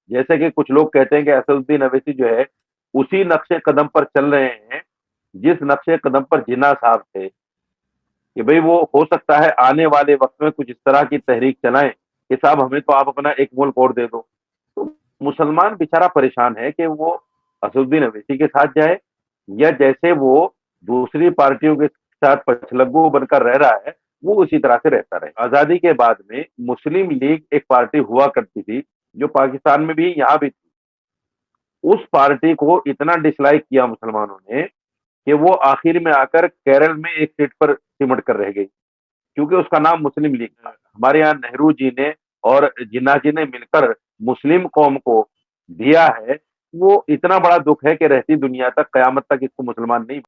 जैसे कि कुछ लोग कहते हैं कि असदुद्दीन अवैसी जो है उसी नक्शे कदम पर चल रहे हैं जिस नक्शे कदम पर जिन्ना साहब थे, कि भाई वो हो सकता है आने वाले वक्त में कुछ इस तरह की तहरीक चलाएं कि साहब हमें तो आप अपना एक मुल्क और दे दो। तो मुसलमान बेचारा परेशान है कि वो असदुद्दीन अवैसी के साथ जाए या जैसे वो दूसरी पार्टियों के साथ पछलग्गू बनकर रह रहा है वो उसी तरह से रहता रहे। आजादी के बाद में मुस्लिम लीग एक पार्टी हुआ करती थी जो पाकिस्तान में भी यहाँ भी थी। उस पार्टी को इतना डिसलाइक किया मुसलमानों ने कि वो आखिर में आकर केरल में एक सीट पर सिमट कर रह गई, क्योंकि उसका नाम मुस्लिम लीग था। हमारे यहाँ नेहरू जी ने और जिन्ना जी ने मिलकर मुस्लिम कौम को दिया है, वो इतना बड़ा दुख है कि रहती दुनिया तक कयामत तक इसको मुसलमान नहीं।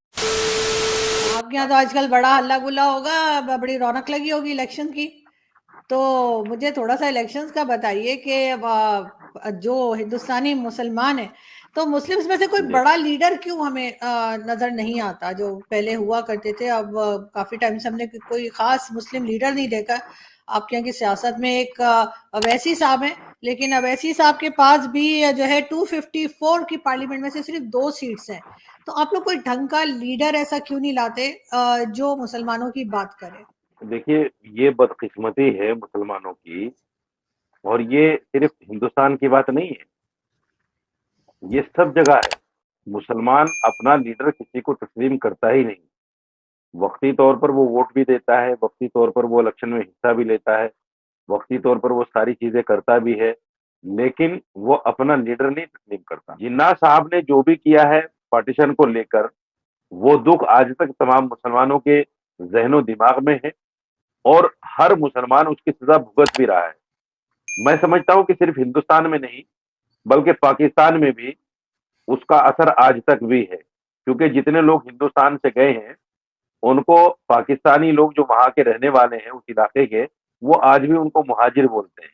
आपके यहाँ तो आजकल बड़ा हल्ला गुल्ला होगा, बड़ी रौनक लगी होगी इलेक्शन की। तो मुझे थोड़ा सा इलेक्शंस का बताइए कि जो हिंदुस्तानी मुसलमान है, तो मुस्लिम्स में से कोई जी। बड़ा लीडर क्यों हमें नजर नहीं आता जो पहले हुआ करते थे। अब काफी टाइम से हमने कोई खास मुस्लिम लीडर नहीं देखा। आपके यहाँ की सियासत में एक अवैसी साहब है, लेकिन अवैसी साहब के पास भी जो है 254 की पार्लियामेंट में से सिर्फ 2 सीट्स हैं। तो आप लोग कोई ढंग का लीडर ऐसा क्यों नहीं लाते जो मुसलमानों की बात करे। देखिए, ये बदकिस्मती है मुसलमानों की, और ये सिर्फ हिंदुस्तान की बात नहीं है, ये सब जगह है। मुसलमान अपना लीडर किसी को तस्लीम करता ही नहीं। वक्ती तौर पर वो वोट भी देता है, वक्ती तौर पर वो इलेक्शन में हिस्सा भी लेता है, वक्ती तौर पर वो सारी चीजें करता भी है, लेकिन वो अपना लीडर नहीं तस्लीम करता। जिन्ना साहब ने जो भी किया है पार्टीशन को लेकर, वो दुख आज तक तमाम मुसलमानों के जहनो दिमाग में है, और हर मुसलमान उसकी सजा भुगत भी रहा है। मैं समझता हूं कि सिर्फ हिंदुस्तान में नहीं बल्कि पाकिस्तान में भी उसका असर आज तक भी है, क्योंकि जितने लोग हिंदुस्तान से गए हैं उनको पाकिस्तानी लोग जो वहां के रहने वाले हैं उस इलाके के, वो आज भी उनको मुहाजिर बोलते हैं।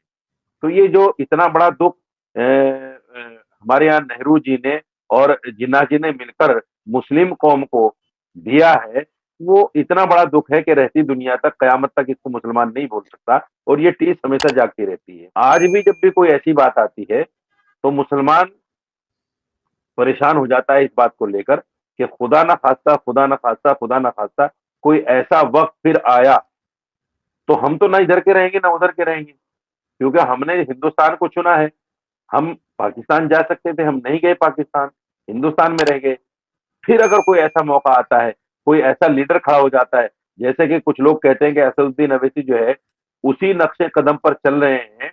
तो ये जो इतना बड़ा दुख हमारे यहाँ नेहरू जी ने और जिन्ना जी ने मिलकर मुस्लिम कौम को दिया है, वो इतना बड़ा दुख है कि रहती दुनिया तक कयामत तक इसको मुसलमान नहीं बोल सकता, और ये टीस हमेशा जागती रहती है। आज भी जब भी कोई ऐसी बात आती है तो मुसलमान परेशान हो जाता है इस बात को लेकर कि खुदा ना खास्ता, खुदा ना खास्ता, खुदा ना खास्ता कोई ऐसा वक्त फिर आया तो हम तो ना इधर के रहेंगे ना उधर के रहेंगे, क्योंकि हमने हिंदुस्तान को चुना है। हम पाकिस्तान जा सकते थे, हम नहीं गए पाकिस्तान, हिंदुस्तान में रह गए। फिर अगर कोई ऐसा मौका आता है, कोई ऐसा लीडर खड़ा हो जाता है, जैसे कि कुछ लोग कहते हैं कि असदुद्दीन अवैसी जो है उसी नक्शे कदम पर चल रहे हैं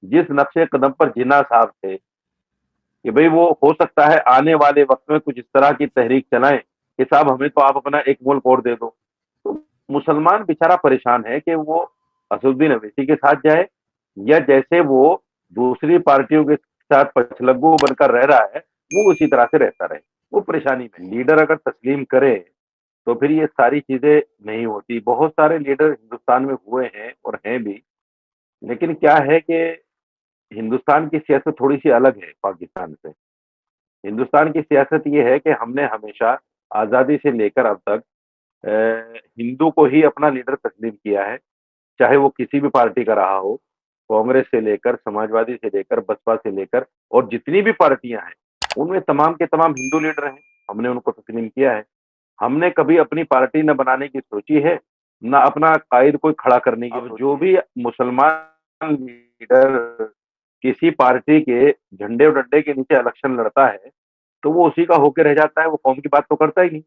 जिस नक्शे कदम पर जिन्ना साहब थे, कि भाई वो हो सकता है आने वाले वक्त में कुछ इस तरह की तहरीक चलाएं कि साहब हमें तो आप अपना एक मुल्क और दे दो। तो मुसलमान बेचारा परेशान है कि वो असदुद्दीन अवैसी के साथ जाए या जैसे वो दूसरी पार्टियों के साथ पछलग्गू बनकर रह रहा है वो उसी तरह से रहता रहे। वो परेशानी में लीडर अगर तस्लीम करे तो फिर ये सारी चीजें नहीं होती। बहुत सारे लीडर हिंदुस्तान में हुए हैं और हैं भी, लेकिन क्या है कि हिंदुस्तान की सियासत थोड़ी सी अलग है पाकिस्तान से। हिंदुस्तान की सियासत ये है कि हमने हमेशा आजादी से लेकर अब तक हिंदू को ही अपना लीडर तस्लीम किया है, चाहे वो किसी भी पार्टी का रहा हो, कांग्रेस से लेकर, समाजवादी से लेकर, बसपा से लेकर, और जितनी भी पार्टियां हैं उनमें तमाम के तमाम हिंदू लीडर हैं, हमने उनको तस्लीम किया है। हमने कभी अपनी पार्टी न बनाने की सोची है, न अपना कायद कोई खड़ा करने की। अब जो भी मुसलमान लीडर किसी पार्टी के झंडे और डंडे के नीचे इलेक्शन लड़ता है तो वो उसी का होके रह जाता है, वो कौम की बात तो करता ही नहीं,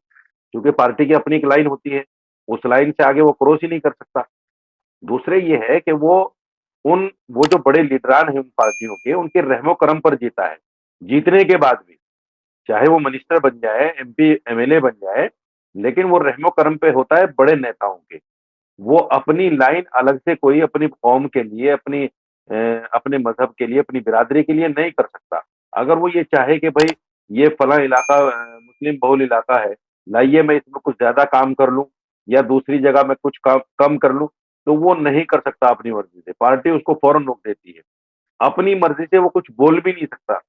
क्योंकि पार्टी की अपनी एक लाइन होती है, उस लाइन से आगे वो क्रॉस ही नहीं कर सकता। दूसरे ये है कि वो जो बड़े लीडरान हैं उन पार्टियों के, उनके रहमो करम पर जीता है। जीतने के बाद भी चाहे वो मिनिस्टर बन जाए, एमपी एमएलए बन जाए, लेकिन वो रहमो करम पे होता है बड़े नेताओं के। वो अपनी लाइन अलग से कोई अपनी कौम के लिए, अपने मजहब के लिए, अपनी बिरादरी के लिए नहीं कर सकता। अगर वो ये चाहे कि भाई ये फला इलाका मुस्लिम बहुल इलाका है, लाइए मैं इसमें कुछ ज्यादा काम कर लूं या दूसरी जगह मैं कुछ कम कर लूं, तो वो नहीं कर सकता अपनी मर्जी से। पार्टी उसको फौरन रोक देती है। अपनी मर्जी से वो कुछ बोल भी नहीं सकता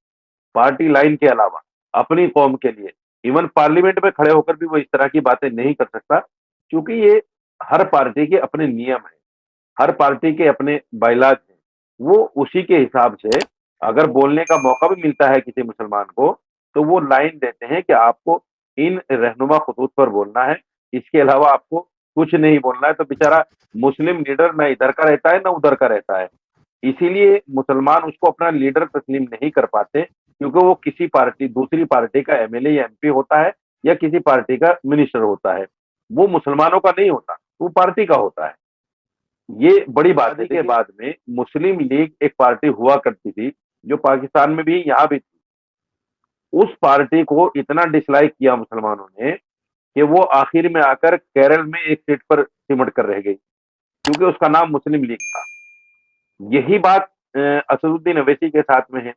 पार्टी लाइन के अलावा अपनी कौम के लिए। इवन पार्लियामेंट में खड़े होकर भी वो इस तरह की बातें नहीं कर सकता, क्योंकि ये हर पार्टी के अपने नियम है। हर पार्टी के अपने बायलाज हैं, वो उसी के हिसाब से अगर बोलने का मौका भी मिलता है किसी मुसलमान को, तो वो लाइन देते हैं कि आपको इन रहनुमा खतूत पर बोलना है, इसके अलावा आपको कुछ नहीं बोलना है। तो बेचारा मुस्लिम लीडर ना इधर का रहता है ना उधर का रहता है, इसीलिए मुसलमान उसको अपना लीडर तस्लीम नहीं कर पाते, क्योंकि वो किसी पार्टी दूसरी पार्टी का एमएलए या एमपी होता है या किसी पार्टी का मिनिस्टर होता है। वो मुसलमानों का नहीं होता, वो पार्टी का होता है। ये बड़ी बात है। के बाद में मुस्लिम लीग एक पार्टी हुआ करती थी, जो पाकिस्तान में भी यहाँ भी थी। उस पार्टी को इतना डिसलाइक किया मुसलमानों ने कि वो आखिर में आकर केरल में एक सीट पर सिमट कर रह गई, क्योंकि उसका नाम मुस्लिम लीग था। यही बात असदुद्दीन अवैसी के साथ में है।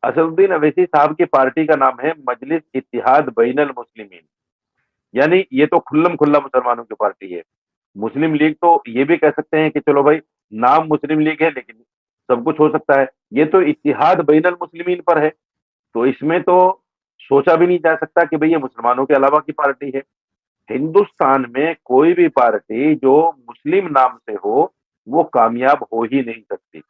असदुद्दीन अवैसी साहब की पार्टी का नाम है मजलिस इत्तिहाद बैनल मुस्लिमीन, यानी ये तो खुल्लम खुल्ला मुसलमानों की पार्टी है। मुस्लिम लीग तो ये भी कह सकते हैं कि चलो भाई नाम मुस्लिम लीग है, लेकिन सब कुछ हो सकता है। ये तो इत्तिहाद बैनल मुस्लिमीन पर है, तो इसमें तो सोचा भी नहीं जा सकता कि भाई ये मुसलमानों के अलावा की पार्टी है। हिंदुस्तान में कोई भी पार्टी जो मुस्लिम नाम से हो, वो कामयाब हो ही नहीं सकती।